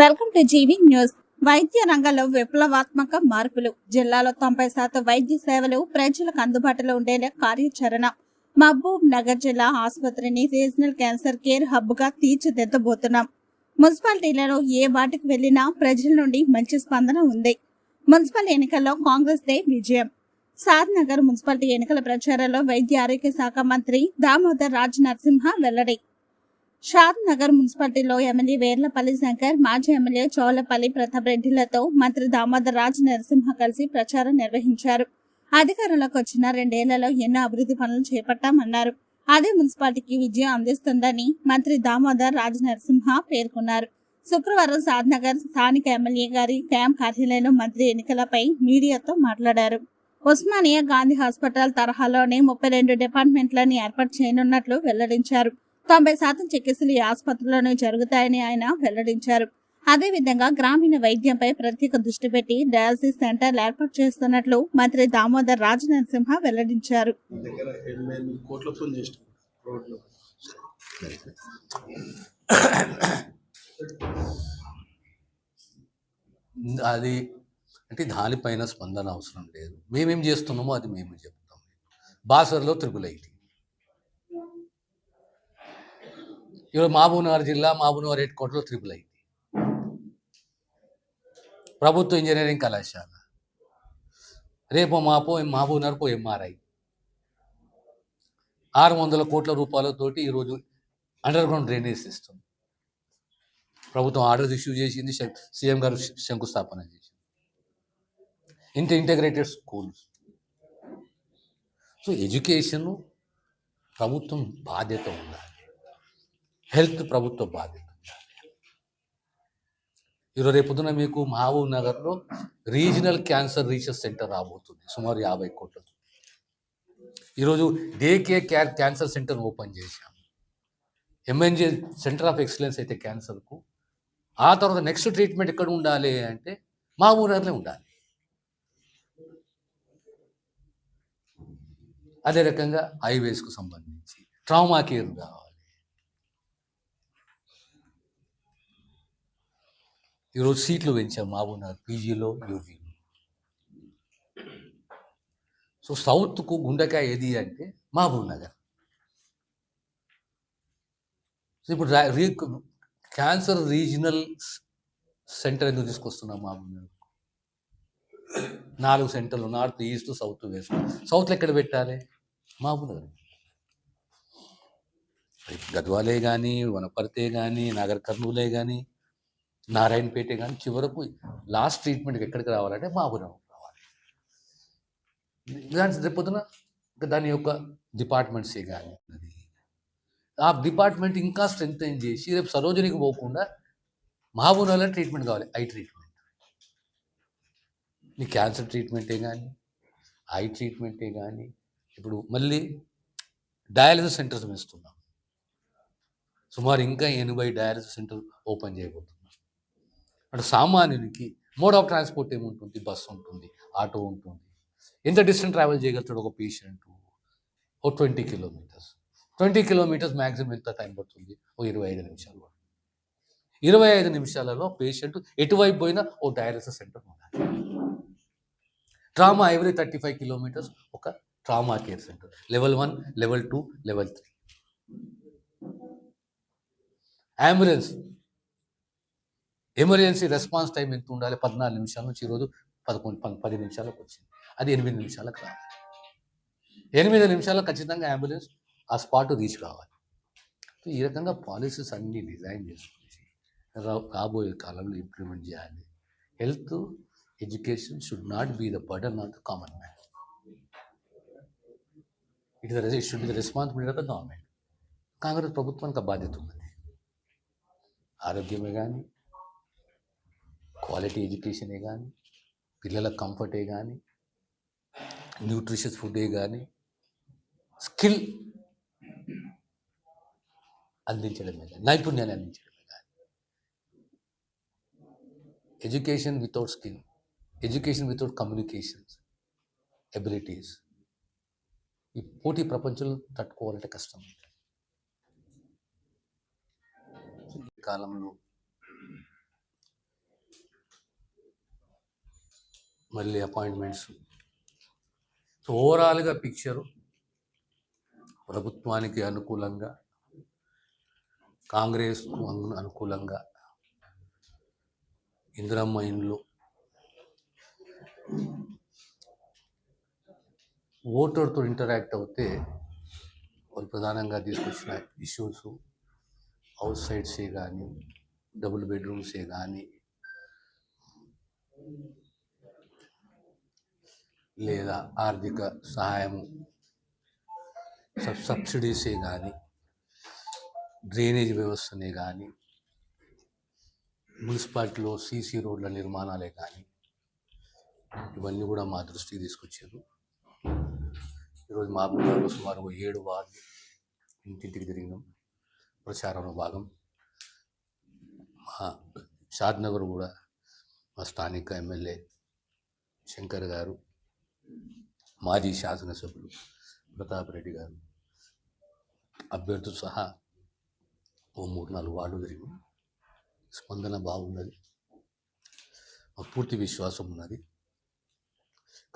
Welcome to GV news. వైద్య రంగంలో విప్లవాత్మక మార్పులు. జిల్లాలో 90% వైద్య సేవలు ప్రజలకు అందుబాటులో ఉండేలా కార్యాచరణ. మహబూబ్ నగర్ జిల్లా ఆసుపత్రిని రీజనల్ క్యాన్సర్ కేర్ హబ్ గా తీర్చిదిద్దబోతున్నాం. మున్సిపాలిటీలలో ఏ వాటికి వెళ్లినా ప్రజల నుండి మంచి స్పందన ఉంది. మున్సిపల్ ఎన్నికల్లో కాంగ్రెస్ దే విజయం. సాద్నగర్ మున్సిపాలిటీ ఎన్నికల ప్రచారంలో వైద్య ఆరోగ్య శాఖ మంత్రి దామోదర్ రాజ్ నరసింహ వెల్లడి. షాద్ నగర్ మున్సిపాలిటీలో ఎమ్మెల్యే వేర్లపల్లి శంకర్, మాజీ ఎమ్మెల్యే చోలపల్లి ప్రతాప్ రెడ్డిలతో మంత్రి దామోదర్ రాజ్ నరసింహ కలిసి ప్రచారం నిర్వహించారు. అధికారంలోకి వచ్చిన 2 ఏళ్లలో ఎన్నో అభివృద్ధి పనులు చేపట్టామన్నారు. అదే మున్సిపాలిటీకి విజయం అందిస్తుందని మంత్రి దామోదర్ రాజ్ నరసింహ పేర్కొన్నారు. శుక్రవారం షాద్ నగర్ స్థానిక ఎమ్మెల్యే గారి క్యాంప్ కార్యాలయంలో మంత్రి ఎన్నికలపై మీడియాతో మాట్లాడారు. ఉస్మానియా గాంధీ హాస్పిటల్ తరహాలోనే 32 డిపార్ట్మెంట్లను ఏర్పాటు చేయనున్నట్లు వెల్లడించారు. 90% చికిత్సలు ఈ ఆసుపత్రిలోనే జరుగుతాయని ఆయన వెల్లడించారు. అదేవిధంగా గ్రామీణ వైద్యంపై ప్రత్యేక దృష్టి పెట్టి డయాలసిస్ సెంటర్లు ఏర్పాటు చేస్తున్నట్లు మంత్రి దామోదర్ రాజ్ నరసింహ వెల్లడించారు. అది అంటే దానిపైన స్పందన అవసరం లేదు. మేమేం చేస్తున్నామో అది మేము చెప్తాం. బాసర్లో IIIT, ఇవాళ మహబూబ్నగర్ జిల్లా మహబూబ్నగర్ హెడ్ క్వార్టర్లో IIIT, ప్రభుత్వ ఇంజనీరింగ్ కళాశాల, రేపు మాపో మహబూబ్నగర్కు MRI 600 కోట్ల రూపాయలతోటి ఈరోజు అండర్ గ్రౌండ్ డ్రైనేజ్ సిస్టమ్ ప్రభుత్వం ఆర్డర్ ఇష్యూ చేసింది. సీఎం గారు శంకుస్థాపన చేసింది. Integrated schools. సో ఎడ్యుకేషన్ ప్రభుత్వం బాధ్యత ఉండాలి. హెల్త్ ప్రభుత్వ బాధ్యత. ఈరోజు రేపొద్దున మీకు మహబూబ్ నగర్లో రీజనల్ క్యాన్సర్ రీసెర్చ్ సెంటర్ రాబోతుంది, సుమారు 50 కోట్లతో. ఈరోజు డేకే క్యాన్సర్ సెంటర్ ఓపెన్ చేశాం. MNG సెంటర్ ఆఫ్ ఎక్సలెన్స్ అయితే క్యాన్సర్కు, ఆ తర్వాత నెక్స్ట్ ట్రీట్మెంట్ ఎక్కడ ఉండాలి అంటే మహబూబ్ నగర్లో ఉండాలి. అదే రకంగా హైవేస్కు సంబంధించి ట్రామా కేర్ కావాలి. ఈరోజు సీట్లు పెంచాం మహబూబ్ నగర్ పీజీలో, యూపీలో. సో సౌత్కు గుండెకాయ ఏది అంటే మహబూబ్ నగర్. సో ఇప్పుడు క్యాన్సర్ రీజనల్ సెంటర్ ఎందుకు తీసుకొస్తున్నాం మహబూబ్ నగర్? 4 సెంటర్లు, నార్త్, ఈస్ట్, సౌత్, వెస్ట్. సౌత్లో ఎక్కడ పెట్టాలి? మహబూబ్ నగర్. గద్వాలే కానీ, వనపర్తే కానీ, నాగర్ కర్నూలే కానీ, నారాయణపేటే కానీ, చివరకు లాస్ట్ ట్రీట్మెంట్కి ఎక్కడికి రావాలంటే మహబూబ్ నగర్ రావాలి. దాని రేపొద్దున దాని యొక్క డిపార్ట్మెంట్సే కానీ, ఆ డిపార్ట్మెంట్ ఇంకా స్ట్రెంగ్తెన్ చేసి రేపు సరోజనికి పోకుండా మహబూబ్ నగర్లో ట్రీట్మెంట్ కావాలి. ఐ ట్రీట్మెంట్, నీ క్యాన్సర్ ట్రీట్మెంటే కానీ, ఐ ట్రీట్మెంటే కానీ. ఇప్పుడు మళ్ళీ డయాలసిస్ సెంటర్స్ వేస్తున్నాం. సుమారు ఇంకా 80 డయాలసిస్ సెంటర్ ఓపెన్ చేయబోతున్నాం. అంటే సామాన్యునికి మోడ్ ఆఫ్ ట్రాన్స్పోర్ట్ ఏముంటుంది? బస్సు ఉంటుంది, ఆటో ఉంటుంది. ఎంత డిస్టెన్స్ ట్రావెల్ చేయగలుగుతాడు ఒక పేషెంట్? ఓ 20 కిలోమీటర్స్. 20 కిలోమీటర్స్ మ్యాక్సిమం ఎంత టైం పడుతుంది? ఓ 25 నిమిషాలు పడుతుంది. 25 నిమిషాలలో పేషెంట్ ఎటువైపు పోయినా ఓ డయాలసిస్ సెంటర్ ఉండాలి. ట్రామా ఎవ్రీ 35 కిలోమీటర్స్ ఒక trauma care centre, level 1, level 2, level 3. Ambulance emergency response time ఎంత ఉండాలి? 14 నిమిషాల నుంచి ఈరోజు 10 నిమిషాలకు వచ్చింది. అది 8 నిమిషాలకు రావాలి. 8 నిమిషాలకు ఖచ్చితంగా అంబులెన్స్ ఆ స్పాట్ రీచ్ కావాలి. ఈ రకంగా పాలసీస్ అన్నీ డిజైన్ చేసుకుని రాబోయే కాలంలో ఇంప్లిమెంట్ చేయాలి. Health education should not be the burden on the common man. It should be the responsibility of the government. Congress ప్రభుత్వానికి బాధ్యత ఉన్నది. ఆరోగ్యమే కానీ, క్వాలిటీ ఎడ్యుకేషనే కానీ, పిల్లల కంఫర్టే కానీ, న్యూట్రిషియస్ ఫుడ్డే కానీ, స్కిల్ అందించడమే కానీ, నైపుణ్యాన్ని అందించడమే కానీ. Education without skill, education without communications abilities ఈ పోటీ ప్రపంచంలో తట్టుకోవాలంటే కష్టం. ఈ కాలంలో మళ్ళీ అపాయింట్మెంట్స్. సో ఓవరాల్గా పిక్చరు ప్రభుత్వానికి అనుకూలంగా, కాంగ్రెస్కు అనుకూలంగా, ఇందిరమ్మ ఇండ్లు, ఓటర్తో ఇంటరాక్ట్ అవుతే వాళ్ళు ప్రధానంగా తీసుకొచ్చిన ఇష్యూస్ హౌస్ సైడ్సే కానీ, డబుల్ బెడ్రూమ్సే కానీ, లేదా ఆర్థిక సహాయము సబ్సిడీసే కానీ, డ్రైనేజ్ వ్యవస్థనే కానీ, మున్సిపాలిటీలో సీసీ రోడ్ల నిర్మాణాలే కానీ, ఇవన్నీ కూడా మా దృష్టికి తీసుకొచ్చారు. ఈరోజు మా అభిప్రాయంలో సుమారు 7 వార్డు ఇంటింటికి తిరిగినాం. ప్రచారంలో భాగం మా షాద్నగర్ కూడా మా స్థానిక ఎమ్మెల్యే శంకర్ గారు, మాజీ శాసనసభ్యులు ప్రతాప్ రెడ్డి గారు అభ్యర్థులు సహా ఓ 3-4 వార్డు తిరిగి స్పందన బాగున్నది. మాకు పూర్తి విశ్వాసం ఉన్నది.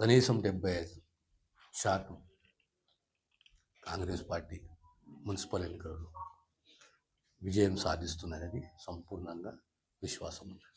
కనీసం 75% కాంగ్రెస్ పార్టీ మున్సిపల్ ఎన్నికలలో విజయం సాధిస్తుందనేది సంపూర్ణంగా విశ్వాసం ఉంది.